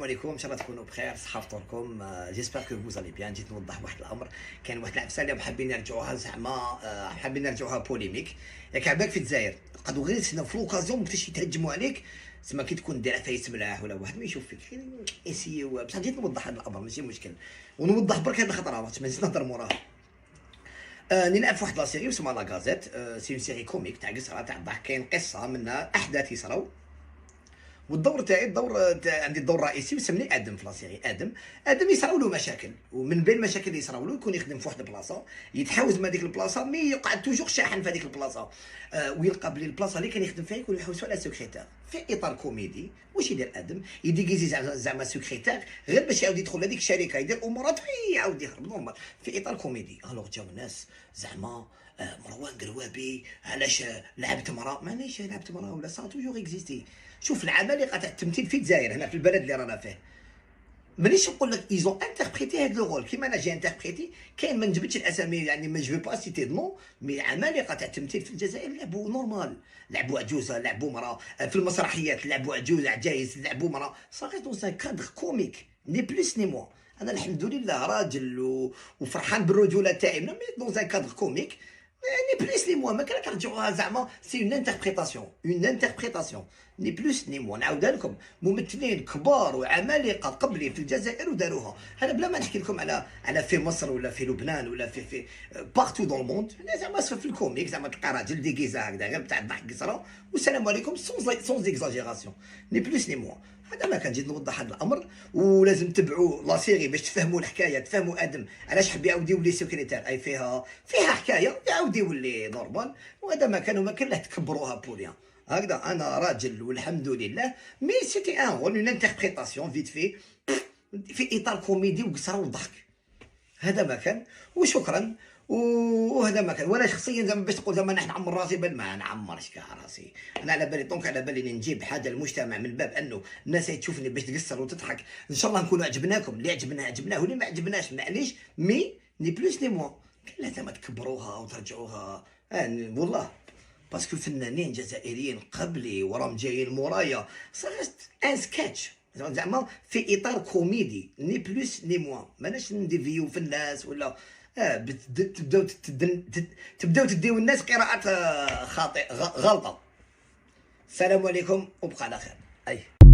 عليكم، ان شاء الله تكونوا بخير. صحه فطوركم. جيسبر كو فوز الي بيان. جيت نوضح واحد الامر. كاين واحد العفسه اللي حابين نرجعوها زعما حابين نرجعوها بوليميك. ياك عباك في الجزائر قادو غير تسناو في لوكازيون باش يتهجموا عليك، تسمى كي تكون داير فايس ملاح ولا واحد ما يشوف فيك يسيو. بصح جيت نوضح هذا الامر ماشي مشكل، ونوضح برك هذه الخطره ما نزيد نهضر موراها. راني نعرف واحد لا سيري اسمها لا غازيت. سي اون سيري كوميك تاع قصره تاع الضحك، كاين قصه منها احداث يصراو. والدور تاعي عندي الدور الرئيسي وسمني ادم في لاسيري. ادم يصراو له مشاكل، ومن بين المشاكل اللي يصراو له يكون يخدم في واحد البلاصه، يتحوز من هذيك البلاصه مي يقعد توجور شاحن في هذيك البلاصه. ويلقى بلي البلاصه اللي كان يخدم فيها يكون يحوسوا على سكرتير في اطار كوميدي. واش يدير ادم؟ يديكيزي زعما سكرتير غير باش يعاود يدخل هذيك الشركه، يدير امورات يعاود يهرب نورمال في اطار كوميدي. الوغ جاو الناس زعما مروان قروابي علاش لعبت مراه؟ مانيش لعبت مراه ولا سا توجور اكزيستي. شوف العمالقه تاع التمثيل في الجزائر هنا في البلد اللي رانا فيه، مانيش نقول لك ايزون انتربريتي هاد لو رول كيما انا جي انتربريتي. كاين ما نجبدش الاسامي يعني ما جو با سيتي دو نو، مي عمالقه تاع التمثيل في الجزائر لعبوا نورمال، لعبوا عجوزه، لعبوا مراه في المسرحيات، لعبوا عجوز عجايز، لعبوا مراه صافي دون ان كادر كوميك ني بلوس ني موا. انا الحمد لله راجل وفرحان بالرجوله تاعي، مي دون ان كادر كوميك ني بلوس ني موا. ما كان كنرجعوها زعما سي اون انتربريتاسيون ني بلوس ني موا. نعاودها لكم، ممثلين كبار وعمالقه قبلي في الجزائر وداروها. هذا بلا ما نحكي لكم على في مصر ولا في لبنان ولا في بارتو دون الموند. زعما في الكوميك زعما تلقى راجل ديكيزا هكذا غير بتاع الضحك قصره والسلام عليكم سونز اكزاجيراسيون ني بلوس ني موا. هذا ما كان جيت نوضح هذا الامر، ولازم تبعوا لا سيري باش تفهموا الحكايه، تفهموا ادم علاش حب يعاود يولي سكرتير. اي فيها حكايه يعاود يولي نورمال. وهذا ما كان له تكبروها بوريان هكذا. انا راجل والحمد لله، مي سيتي ان رول اون انتربريتاسيون فيت في اطار كوميدي وقصره وضحك. هذا ما كان وشكرا. وهذا ما كان. وانا شخصيا زعما باش تقول زعما نحن نعمر راسي بل ما نعمرش كاع راسي. انا على بالي دونك على بالي نجيب حاجه للمجتمع من باب انه الناس تشوفني باش تقصر وتضحك. ان شاء الله نكونوا عجبناكم، اللي عجبناه واللي ما عجبناش معليش، مي ني بلوس ني موا. لازم تكبروها وترجعوها والله. باسكو فنانين جزائريين قبلي وراهم جايين مورايا صارت ان سكتش زعما في اطار كوميدي ني بلوس ني موا. ماناش نديفيو في الناس ولا تبداو تديو الناس قراءات غلطه. السلام عليكم وبقى على خير.